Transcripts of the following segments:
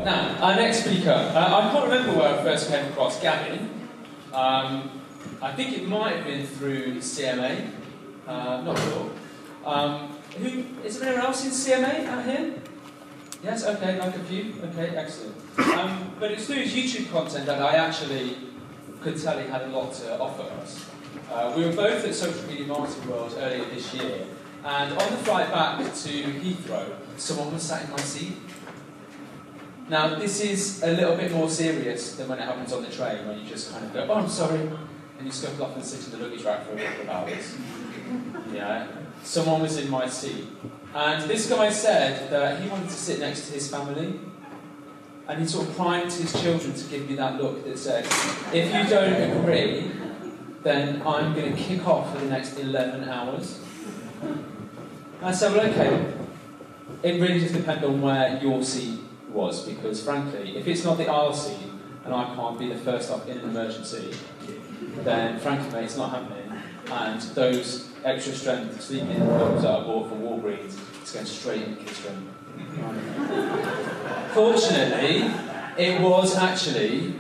Now, our next speaker. I can't remember where I first came across Gavin. I think it might have been through CMA. Not sure. Is there anyone else in CMA out here? Yes, okay, like a few. Okay, excellent. But it's through his YouTube content that I actually could tell he had a lot to offer us. We were both at Social Media Marketing World earlier this year, and on the flight back to Heathrow, someone was sat in my seat. Now, this is a little bit more serious than when it happens on the train, when you just kind of go, oh, I'm sorry, and you scuttle off and sit in the luggage rack for a couple of hours. Yeah, someone was in my seat. And this guy said that he wanted to sit next to his family, and he sort of primed his children to give me that look that said, if you don't agree, then I'm going to kick off for the next 11 hours. And I said, well, okay, it really does depend on where your seat was, because frankly, if it's not the aisle seat, and I can't be the first up in an emergency, then frankly, mate, it's not happening. And those extra strength sleeping pills that I bought from Walgreens, it's going straight in the kids' room. Fortunately, it was actually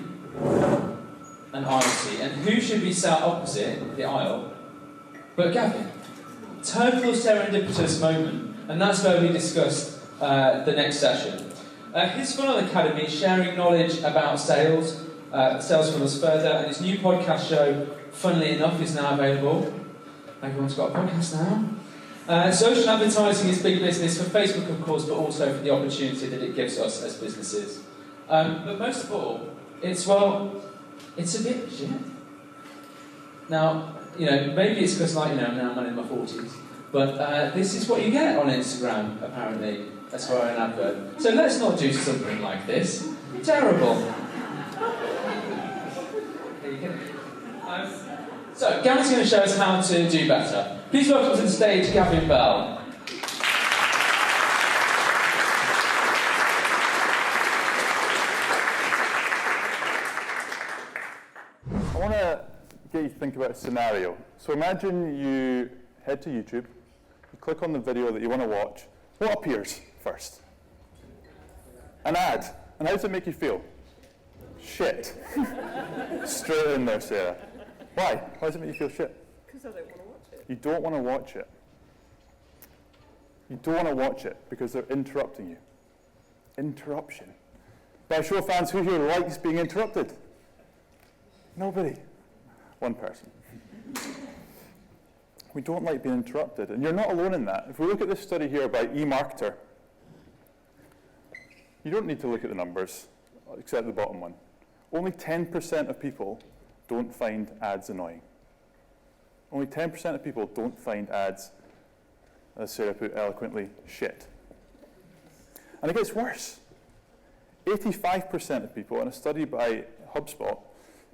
an aisle seat. And who should be sat opposite the aisle but Gavin? Total serendipitous moment. And that's where we discussed the next session. His Funnel Academy, sharing knowledge about sales, sales funnels further, and his new podcast show, funnily enough, is now available. Everyone's got a podcast now. Social advertising is big business for Facebook, of course, but also for the opportunity that it gives us as businesses. But most of all, it's a bit shit. Now, maybe it's because, now I'm in my 40s, but this is what you get on Instagram, apparently, as far as an advert. So let's not do something like this. Terrible. There you go. So, Gavin's going to show us how to do better. Please welcome to the stage Gavin Bell. I want to get you to think about a scenario. So imagine you head to YouTube, you click on the video that you want to watch. What appears first? An ad. And how does it make you feel? Shit. Straight in there, Sarah. Why? Why does it make you feel shit? Because I don't want to watch it. You don't want to watch it. You don't want to watch it because they're interrupting you. Interruption. By show of hands, who here likes being interrupted? Nobody. One person. We don't like being interrupted, and you're not alone in that. If we look at this study here by eMarketer, you don't need to look at the numbers, except the bottom one. Only 10% of people don't find ads annoying. Only 10% of people don't find ads, as Sarah put eloquently, shit. And it gets worse. 85% of people in a study by HubSpot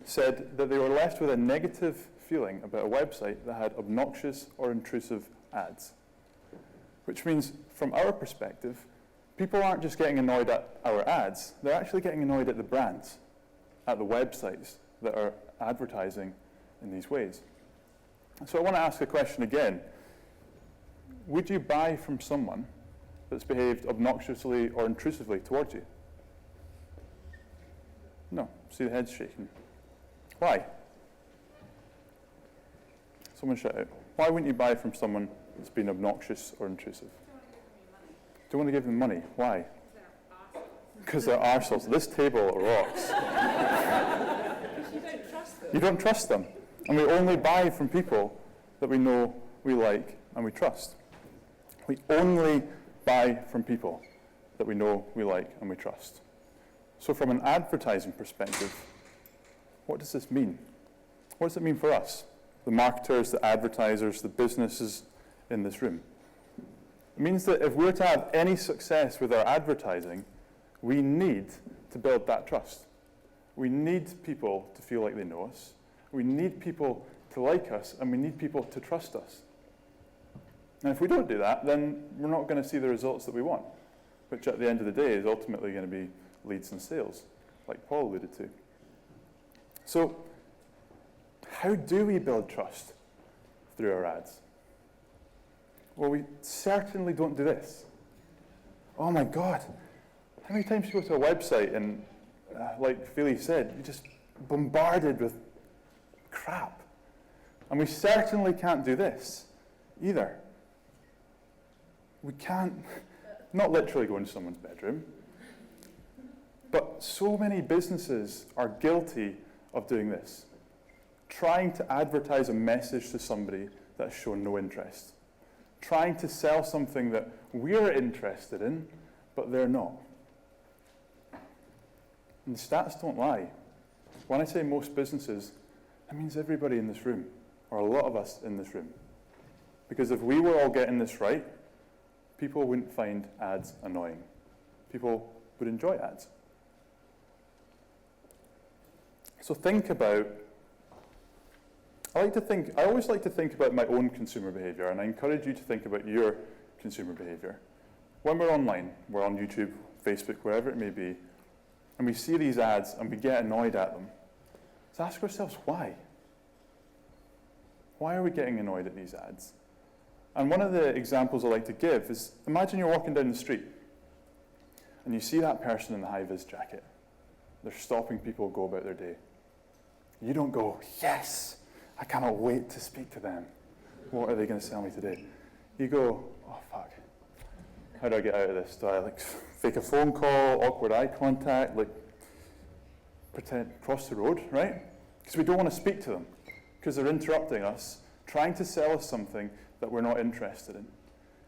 said that they were left with a negative feeling about a website that had obnoxious or intrusive ads. Which means, from our perspective, people aren't just getting annoyed at our ads, they're actually getting annoyed at the brands, at the websites that are advertising in these ways. So I want to ask a question again. Would you buy from someone that's behaved obnoxiously or intrusively towards you? No. See the heads shaking. Why? Someone shout out. Why wouldn't you buy from someone that's been obnoxious or intrusive? Don't want to give them money. Why? Because they're arseholes. This table rocks. You don't trust them. You don't trust them. And we only buy from people that we know, we like, and we trust. We only buy from people that we know, we like, and we trust. So from an advertising perspective, what does this mean? What does it mean for us? The marketers, the advertisers, the businesses in this room. It means that if we're to have any success with our advertising, we need to build that trust. We need people to feel like they know us. We need people to like us, and we need people to trust us. And if we don't do that, then we're not going to see the results that we want, which at the end of the day is ultimately going to be leads and sales, like Paul alluded to. So, how do we build trust through our ads? Well, we certainly don't do this. Oh my God, How many times you go to a website and, like Philly said, you're just bombarded with crap. And we certainly can't do this either. We can't, not literally go into someone's bedroom, but so many businesses are guilty of doing this, trying to advertise a message to somebody that has shown no interest, trying to sell something that we're interested in, but they're not. And the stats don't lie. When I say most businesses, that means everybody in this room, or a lot of us in this room. Because if we were all getting this right, people wouldn't find ads annoying. People would enjoy ads. So think about, I always like to think about my own consumer behavior, and I encourage you to think about your consumer behavior. When we're online, we're on YouTube, Facebook, wherever it may be, and we see these ads and we get annoyed at them, let's ask ourselves why. Why are we getting annoyed at these ads? And one of the examples I like to give is, imagine you're walking down the street and you see that person in the high-vis jacket. They're stopping people go about their day. You don't go, yes, I cannot wait to speak to them. What are they going to sell me today? You go, oh, fuck. How do I get out of this? Do I fake a phone call, awkward eye contact, pretend cross the road, right? Because we don't want to speak to them because they're interrupting us, trying to sell us something that we're not interested in.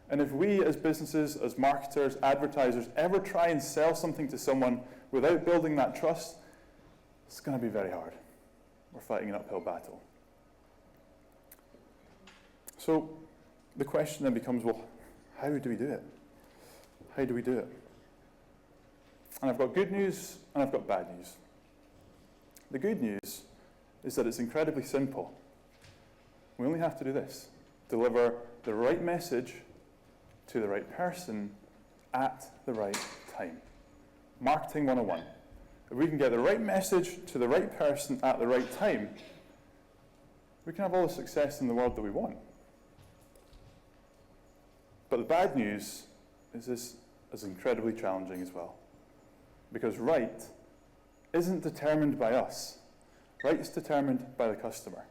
And if we as businesses, as marketers, advertisers, ever try and sell something to someone without building that trust, it's going to be very hard. We're fighting an uphill battle. So the question then becomes, well, how do we do it? How do we do it? And I've got good news and I've got bad news. The good news is that it's incredibly simple. We only have to do this. Deliver the right message to the right person at the right time. Marketing 101. If we can get the right message to the right person at the right time, we can have all the success in the world that we want. But the bad news is this is incredibly challenging as well. Because right isn't determined by us. Right is determined by the customer.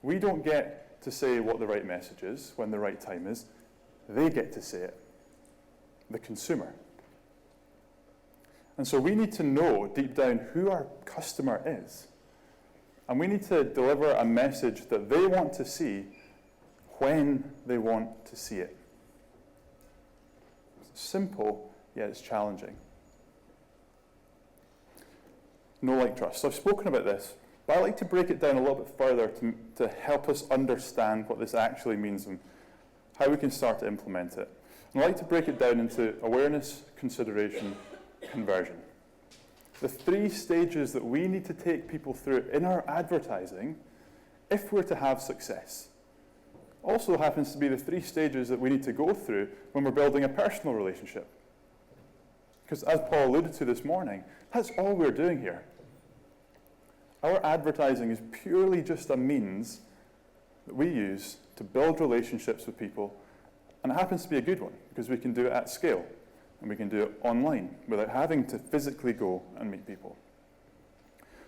We don't get to say what the right message is when the right time is. They get to say it. The consumer. And so we need to know deep down who our customer is. And we need to deliver a message that they want to see when they want to see it. It's simple, yet it's challenging. Know, like, trust. So I've spoken about this, but I like to break it down a little bit further to help us understand what this actually means and how we can start to implement it. And I like to break it down into awareness, consideration, conversion. The 3 stages that we need to take people through in our advertising if we're to have success. Also happens to be the 3 stages that we need to go through when we're building a personal relationship. Because as Paul alluded to this morning, that's all we're doing here. Our advertising is purely just a means that we use to build relationships with people, and it happens to be a good one because we can do it at scale and we can do it online without having to physically go and meet people.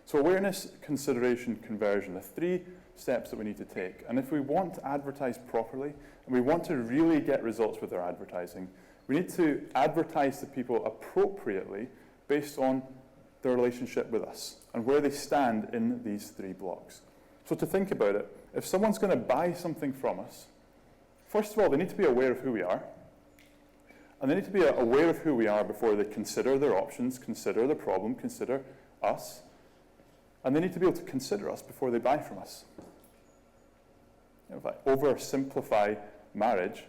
So awareness, consideration, conversion, the 3 steps that we need to take. And if we want to advertise properly and we want to really get results with our advertising, we need to advertise to people appropriately based on their relationship with us and where they stand in these 3 blocks. So to think about it, if someone's going to buy something from us, first of all, they need to be aware of who we are. And they need to be aware of who we are before they consider their options, consider the problem, consider us. And they need to be able to consider us before they buy from us. If I oversimplify marriage,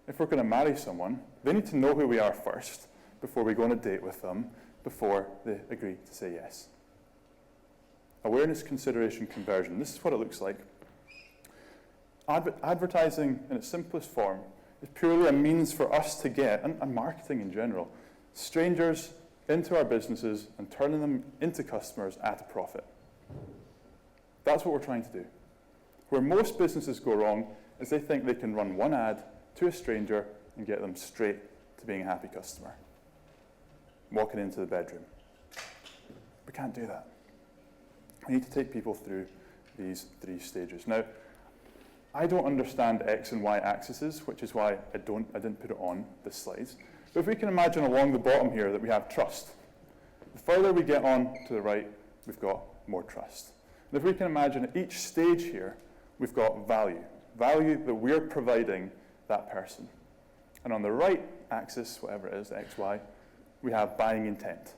if we're going to marry someone, they need to know who we are first before we go on a date with them, before they agree to say yes. Awareness, consideration, conversion. This is what it looks like. Advertising in its simplest form is purely a means for us to get, and marketing in general, strangers into our businesses and turning them into customers at a profit. That's what we're trying to do. Where most businesses go wrong is they think they can run one ad to a stranger and get them straight to being a happy customer. walking into the bedroom. We can't do that. We need to take people through these 3 stages. Now, I don't understand X and Y axes, which is why I didn't put it on this slide. But if we can imagine along the bottom here that we have trust. The further we get on to the right, we've got more trust. And if we can imagine at each stage here, we've got value. Value that we're providing that person. And on the right axis, whatever it is, X, Y, we have buying intent.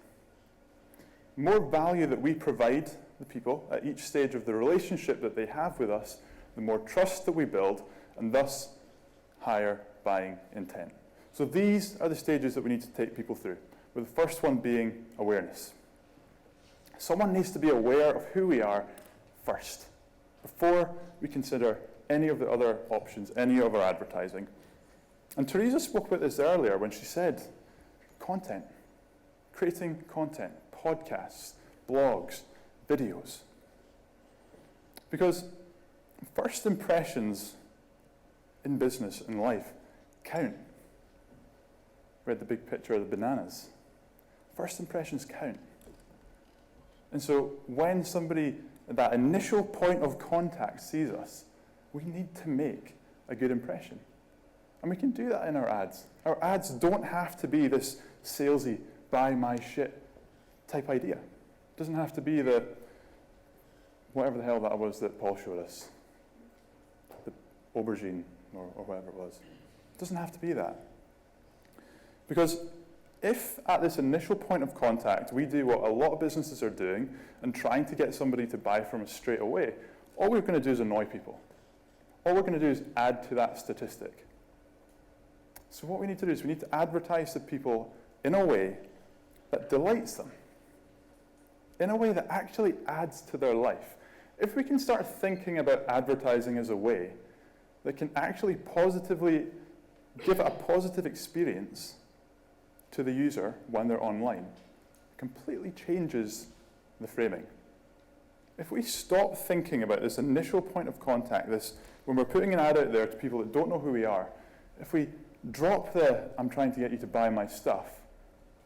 The more value that we provide the people at each stage of the relationship that they have with us, the more trust that we build, and thus higher buying intent. So these are the stages that we need to take people through, with the first one being awareness. Someone needs to be aware of who we are first, before we consider any of the other options, any of our advertising. And Teresa spoke about this earlier when she said, content, creating content, podcasts, blogs, videos. Because first impressions in business and life count. We had the big picture of the bananas. First impressions count. And so when somebody at that initial point of contact sees us, we need to make a good impression. And we can do that in our ads. Our ads don't have to be this salesy, buy my shit type idea. It doesn't have to be the, whatever the hell that was that Paul showed us. The aubergine, or whatever it was. It doesn't have to be that. Because if at this initial point of contact we do what a lot of businesses are doing and trying to get somebody to buy from us straight away, all we're going to do is annoy people. All we're going to do is add to that statistic. So what we need to do is we need to advertise to people in a way that delights them, in a way that actually adds to their life. If we can start thinking about advertising as a way that can actually positively give a positive experience to the user when they're online, it completely changes the framing. If we stop thinking about this initial point of contact, this when we're putting an ad out there to people that don't know who we are, if we drop the, I'm trying to get you to buy my stuff,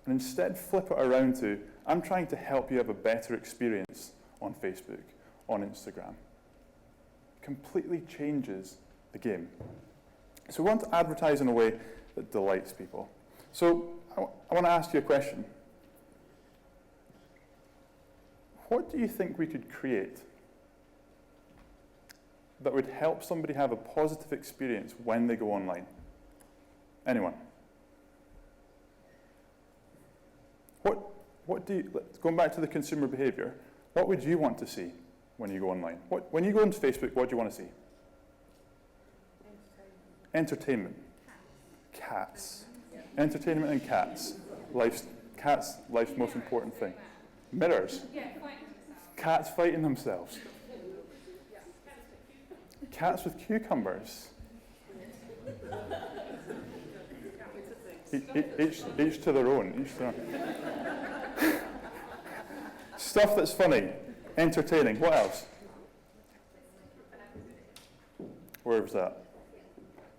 and instead flip it around to, I'm trying to help you have a better experience on Facebook, on Instagram, completely changes the game. So we want to advertise in a way that delights people. So I want to ask you a question. What do you think we could create that would help somebody have a positive experience when they go online? Anyone? What do you, going back to the consumer behavior, what would you want to see when you go online? When you go into Facebook, what do you want to see? Entertainment. Cats. Entertainment and cats. Life's most important thing. Mirrors. Cats fighting themselves. Cats with cucumbers. Each to their own. Stuff that's funny, entertaining. What else? Where was that?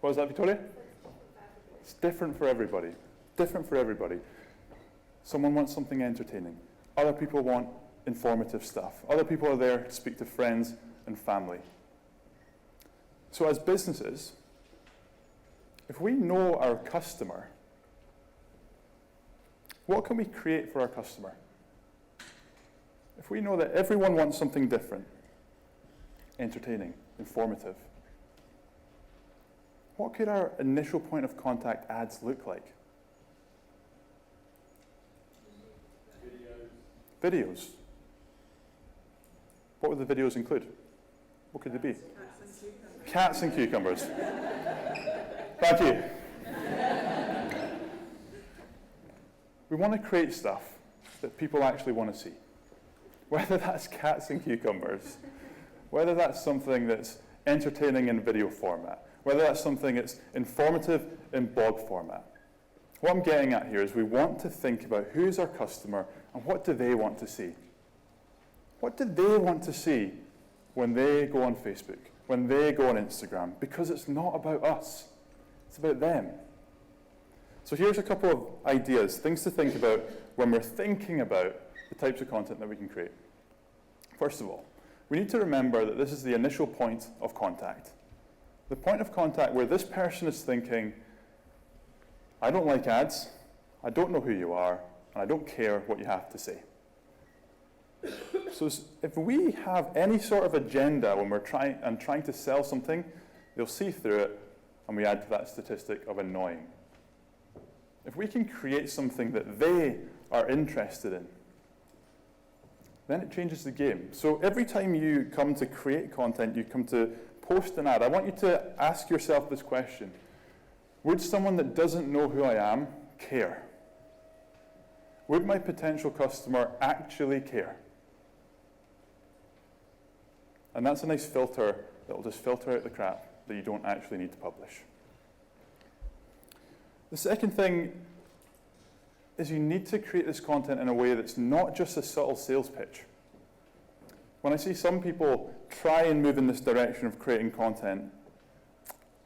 What was that, Victoria? It's different for everybody. Different for everybody. Someone wants something entertaining. Other people want informative stuff. Other people are there to speak to friends and family. So as businesses, if we know our customer, what can we create for our customer? If we know that everyone wants something different, entertaining, informative, what could our initial point of contact ads look like? Videos. What would the videos include? What could they be? Cats and cucumbers. Thank you. We want to create stuff that people actually want to see. Whether that's cats and cucumbers, whether that's something that's entertaining in video format, whether that's something that's informative in blog format. What I'm getting at here is we want to think about who's our customer and what do they want to see. What do they want to see when they go on Facebook, when they go on Instagram? Because it's not about us, it's about them. So here's a couple of ideas, things to think about when we're thinking about the types of content that we can create. First of all, we need to remember that this is the initial point of contact. The point of contact where this person is thinking, I don't like ads, I don't know who you are, and I don't care what you have to say. So if we have any sort of agenda when we're trying to sell something, they'll see through it, and we add to that statistic of annoying. If we can create something that they are interested in, then it changes the game. So every time you come to create content, you come to post an ad, I want you to ask yourself this question. Would someone that doesn't know who I am care? Would my potential customer actually care? And that's a nice filter that will just filter out the crap that you don't actually need to publish. The second thing is you need to create this content in a way that's not just a subtle sales pitch. When I see some people try and move in this direction of creating content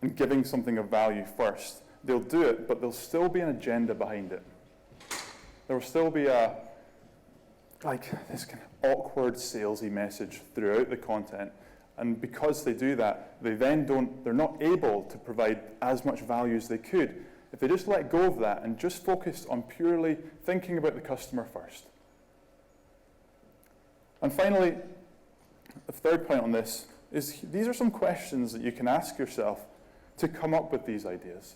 and giving something of value first, they'll do it, but there'll still be an agenda behind it. There will still be this kind of awkward salesy message throughout the content. And because they do that, they're not able to provide as much value as they could if they just let go of that and just focused on purely thinking about the customer first. And finally, the third point on this is these are some questions that you can ask yourself to come up with these ideas.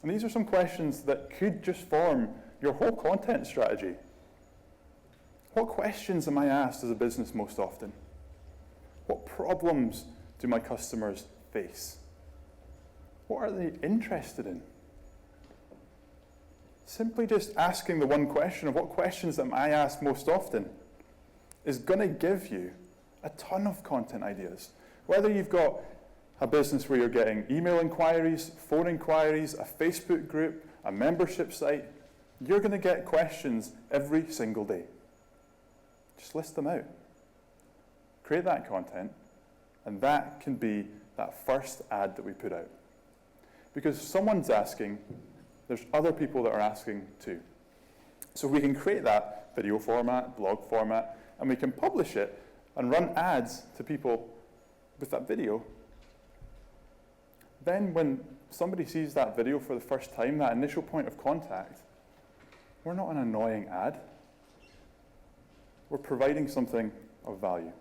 And these are some questions that could just form your whole content strategy. What questions am I asked as a business most often? What problems do my customers face? What are they interested in? Simply just asking the one question of what questions am I asked most often is going to give you a ton of content ideas. Whether you've got a business where you're getting email inquiries, phone inquiries, a Facebook group, a membership site, you're going to get questions every single day. Just list them out. Create that content, and that can be that first ad that we put out. Because someone's asking, there's other people that are asking too. So we can create that video format, blog format, and we can publish it and run ads to people with that video. Then when somebody sees that video for the first time, that initial point of contact, we're not an annoying ad. We're providing something of value.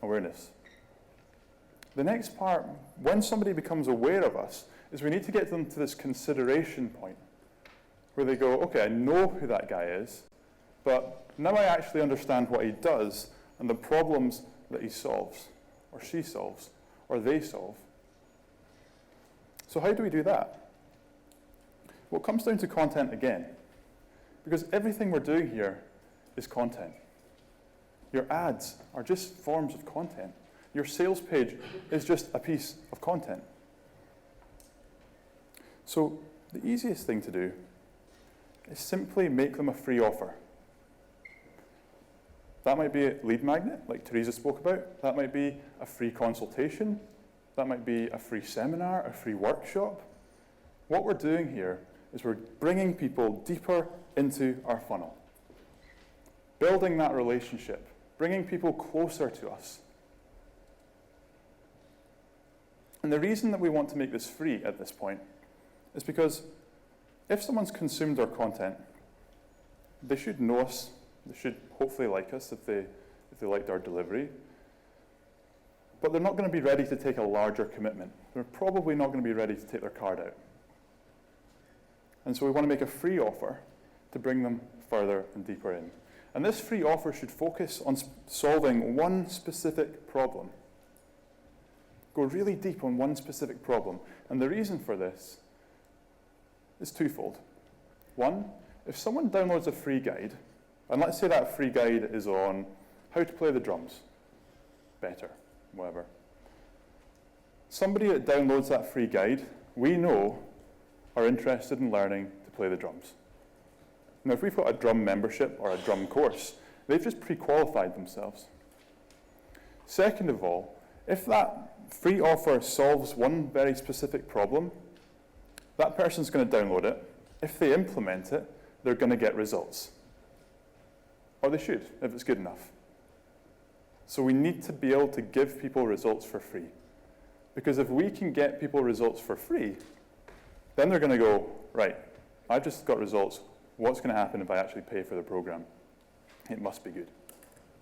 Awareness. The next part, when somebody becomes aware of us, is we need to get them to this consideration point where they go, okay, I know who that guy is, but now I actually understand what he does and the problems that he solves, or she solves, or they solve. So how do we do that? Well, it comes down to content again, because everything we're doing here is content. Your ads are just forms of content. Your sales page is just a piece of content. So the easiest thing to do is simply make them a free offer. That might be a lead magnet, like Teresa spoke about. That might be a free consultation. That might be a free seminar, a free workshop. What we're doing here is we're bringing people deeper into our funnel, building that relationship, bringing people closer to us. And the reason that we want to make this free at this point is because if someone's consumed our content, they should know us, they should hopefully like us if they liked our delivery, but they're not going to be ready to take a larger commitment. They're probably not going to be ready to take their card out. And so we want to make a free offer to bring them further and deeper in. And this free offer should focus on solving one specific problem. Go really deep on one specific problem. And the reason for this is twofold. One, if someone downloads a free guide, and let's say that free guide is on how to play the drums better, whatever. Somebody that downloads that free guide, we know, are interested in learning to play the drums. Now, if we've got a drum membership or a drum course, they've just pre-qualified themselves. Second of all, if that free offer solves one very specific problem, that person's going to download it. If they implement it, they're going to get results. Or they should, if it's good enough. So we need to be able to give people results for free. Because if we can get people results for free, then they're going to go, right, I've just got results. What's going to happen if I actually pay for the program? It must be good.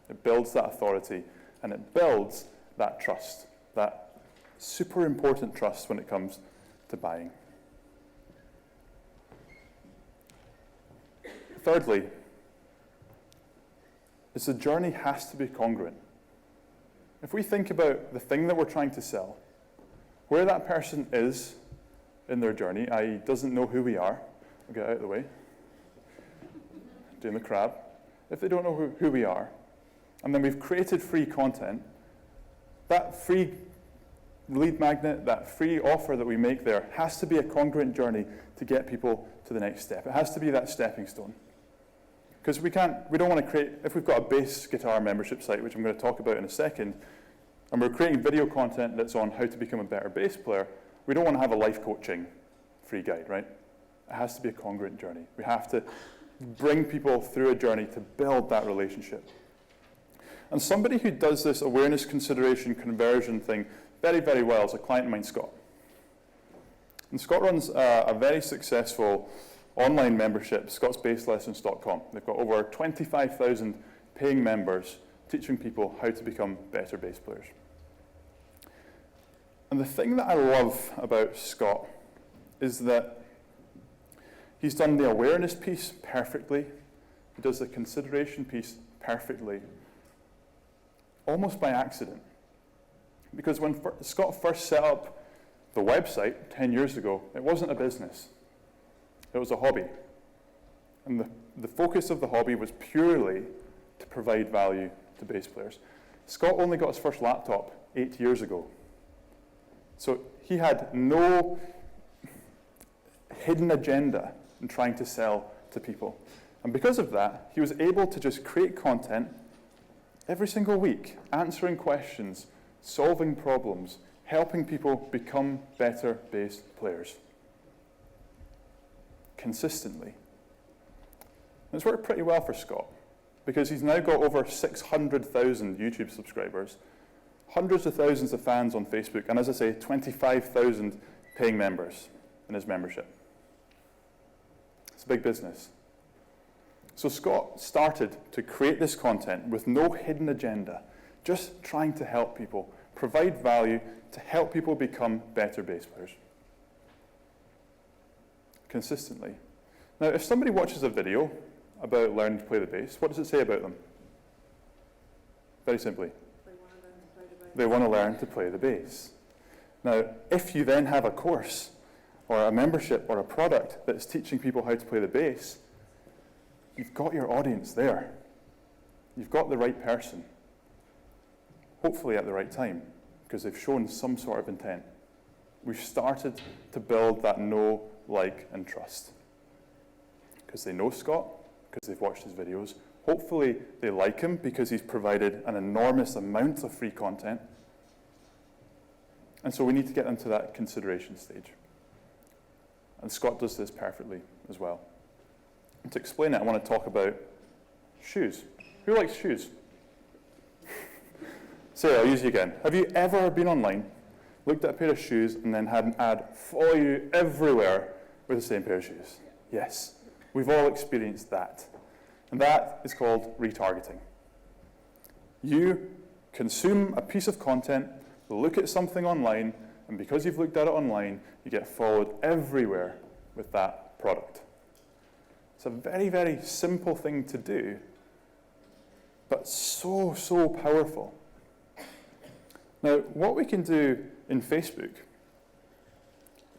It builds that authority, and it builds that trust, that super important trust when it comes to buying. Thirdly, is the journey has to be congruent. If we think about the thing that we're trying to sell, where that person is in their journey, i.e. doesn't know who we are, I'll get out of the way, doing the crab. If they don't know who we are, and then we've created free content, that free lead magnet, that free offer that we make there has to be a congruent journey to get people to the next step. It has to be that stepping stone. Because we don't want to create, if we've got a bass guitar membership site, which I'm going to talk about in a second, and we're creating video content that's on how to become a better bass player, we don't want to have a life coaching free guide, right? It has to be a congruent journey. We have to bring people through a journey to build that relationship. And somebody who does this awareness, consideration, conversion thing very, very well is a client of mine, Scott. And Scott runs a very successful online membership, scottsbasslessons.com. They've got over 25,000 paying members teaching people how to become better bass players. And the thing that I love about Scott is that he's done the awareness piece perfectly. He does the consideration piece perfectly, almost by accident. Because when Scott first set up the website 10 years ago, it wasn't a business. It was a hobby. And the focus of the hobby was purely to provide value to bass players. Scott only got his first laptop 8 years ago. So he had no hidden agenda in trying to sell to people. And because of that, he was able to just create content every single week, answering questions, solving problems, helping people become better bass players. Consistently. And it's worked pretty well for Scott, because he's now got over 600,000 YouTube subscribers, hundreds of thousands of fans on Facebook, and as I say, 25,000 paying members in his membership. It's a big business. So Scott started to create this content with no hidden agenda, just trying to help people, provide value to help people become better bass players. Consistently. Now, if somebody watches a video about learning to play the bass, what does it say about them? Very simply. They want to learn to play the bass. Now, if you then have a course or a membership or a product that's teaching people how to play the bass, you've got your audience there. You've got the right person. Hopefully at the right time, because they've shown some sort of intent. We've started to build that know, like, and trust. Because they know Scott, because they've watched his videos. Hopefully they like him because he's provided an enormous amount of free content. And so we need to get into that consideration stage. And Scott does this perfectly as well. And to explain it, I want to talk about shoes. Who likes shoes? Sarah, I'll use you again. Have you ever been online, looked at a pair of shoes, and then had an ad follow you everywhere with the same pair of shoes? Yes. We've all experienced that. And that is called retargeting. You consume a piece of content, look at something online, and because you've looked at it online, you get followed everywhere with that product. It's a very, very simple thing to do, but so, so powerful. Now, what we can do in Facebook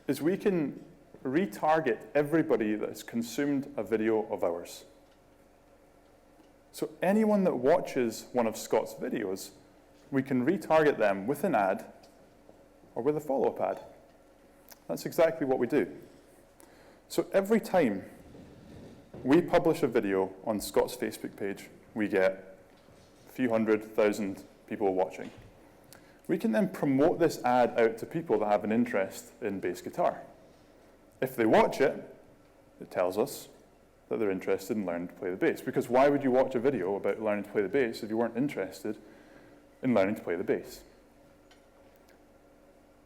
is we can retarget everybody that has consumed a video of ours. So anyone that watches one of Scott's videos, we can retarget them with an ad or with a follow-up ad. That's exactly what we do. So every time we publish a video on Scott's Facebook page, we get a few 100,000 people watching. we can then promote this ad out to people that have an interest in bass guitar. If they watch it, it tells us that they're interested in learning to play the bass. Because why would you watch a video about learning to play the bass if you weren't interested in learning to play the bass?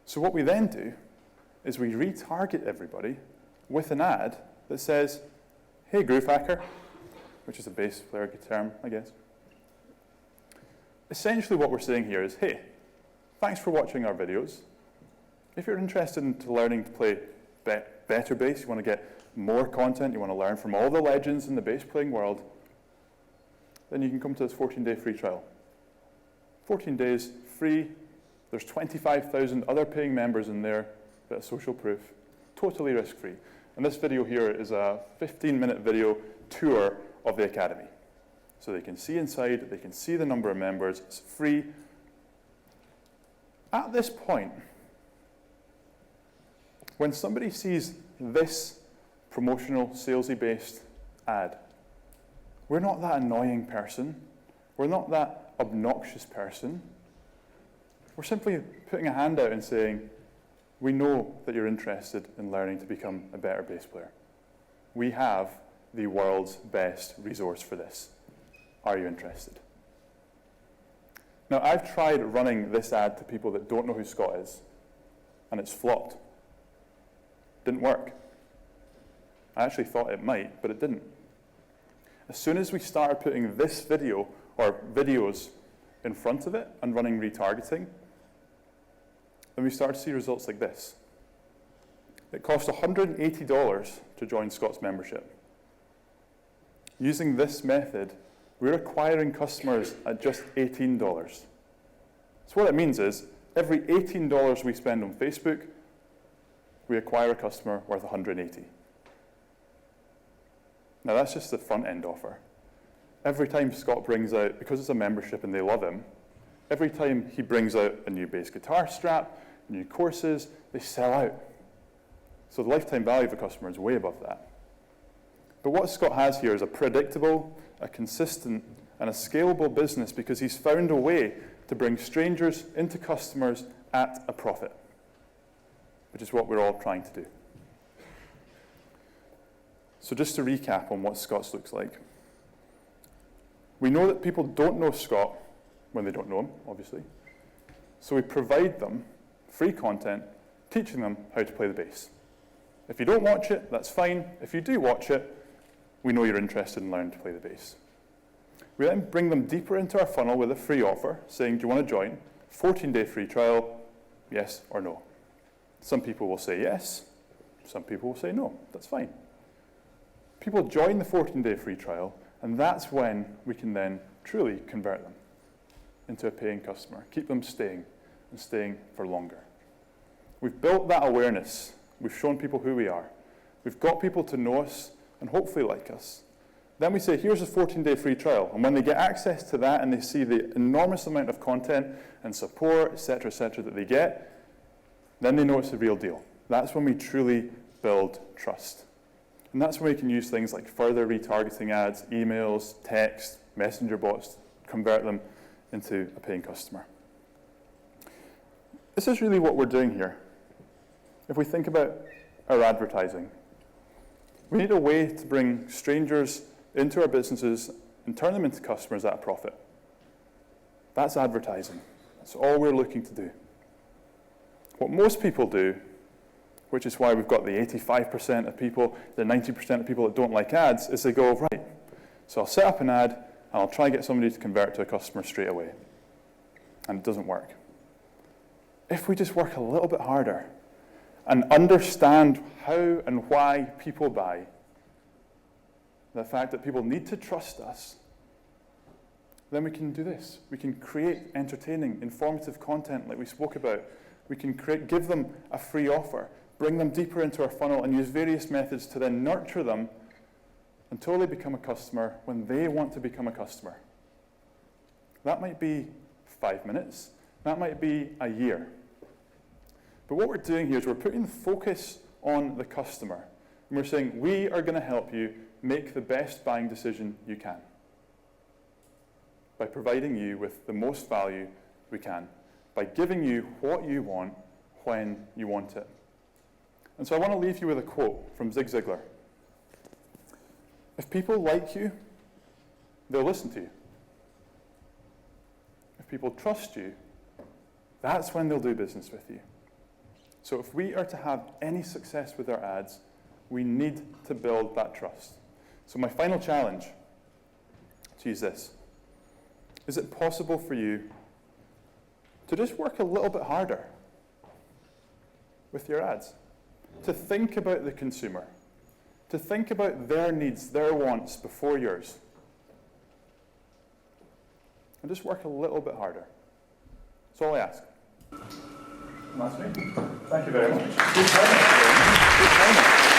So what we then do is we retarget everybody with an ad that says, hey, groove hacker, which is a bass player term, I guess. Essentially what we're saying here is, hey, thanks for watching our videos. If you're interested in learning to play better bass, you want to get more content, you want to learn from all the legends in the bass playing world, then you can come to this 14-day free trial. 14 days, free. There's 25,000 other paying members in there, bit of social proof, totally risk-free. And this video here is a 15-minute video tour of the Academy. So they can see inside, they can see the number of members, it's free. At this point, when somebody sees this promotional, salesy-based ad, we're not that annoying person, we're not that obnoxious person. We're simply putting a hand out and saying, we know that you're interested in learning to become a better bass player. We have the world's best resource for this. Are you interested? Now, I've tried running this ad to people that don't know who Scott is, and it's flopped. Didn't work. I actually thought it might, but it didn't. As soon as we started putting this video, or videos, in front of it and running retargeting, then we started to see results like this. It cost $180 to join Scott's membership. Using this method, we're acquiring customers at just $18. So what it means is, every $18 we spend on Facebook, we acquire a customer worth $180. Now that's just the front end offer. Every time Scott brings out, because it's a membership and they love him, every time he brings out a new bass guitar strap, new courses, they sell out. So the lifetime value of a customer is way above that. But what Scott has here is a predictable, a consistent, and a scalable business because he's found a way to bring strangers into customers at a profit, which is what we're all trying to do. So just to recap on what Scott's looks like. We know that people don't know Scott when they don't know him, obviously. So we provide them free content, teaching them how to play the bass. If you don't watch it, that's fine. If you do watch it, we know you're interested in learning to play the bass. We then bring them deeper into our funnel with a free offer, saying, do you want to join? 14-day free trial, yes or no. Some people will say yes, some people will say no, that's fine. People join the 14-day free trial, and that's when we can then truly convert them into a paying customer, keep them staying, and staying for longer. We've built that awareness. We've shown people who we are. We've got people to know us and hopefully like us. Then we say, here's a 14-day free trial. And when they get access to that and they see the enormous amount of content and support, et cetera, that they get, then they know it's the real deal. That's when we truly build trust. And that's when we can use things like further retargeting ads, emails, text, messenger bots, to convert them into a paying customer. This is really what we're doing here. If we think about our advertising, we need a way to bring strangers into our businesses and turn them into customers at a profit. That's advertising. That's all we're looking to do. What most people do, which is why we've got the 85% of people, the 90% of people that don't like ads, is they go, right, so I'll set up an ad and I'll try and get somebody to convert to a customer straight away. And it doesn't work. If we just work a little bit harder and understand how and why people buy, the fact that people need to trust us, then we can do this. We can create entertaining, informative content like we spoke about. We can give them a free offer, bring them deeper into our funnel, and use various methods to then nurture them until they become a customer when they want to become a customer. That might be 5 minutes. That might be a year. But what we're doing here is we're putting the focus on the customer. And we're saying, we are going to help you make the best buying decision you can by providing you with the most value we can, by giving you what you want when you want it. And so I want to leave you with a quote from Zig Ziglar. If people like you, they'll listen to you. If people trust you, that's when they'll do business with you. So if we are to have any success with our ads, we need to build that trust. So my final challenge to you is this. Is it possible for you to just work a little bit harder with your ads? To think about the consumer, to think about their needs, their wants before yours. And just work a little bit harder. That's all I ask. And that's me. Thank you very much. Good timing. Good timing.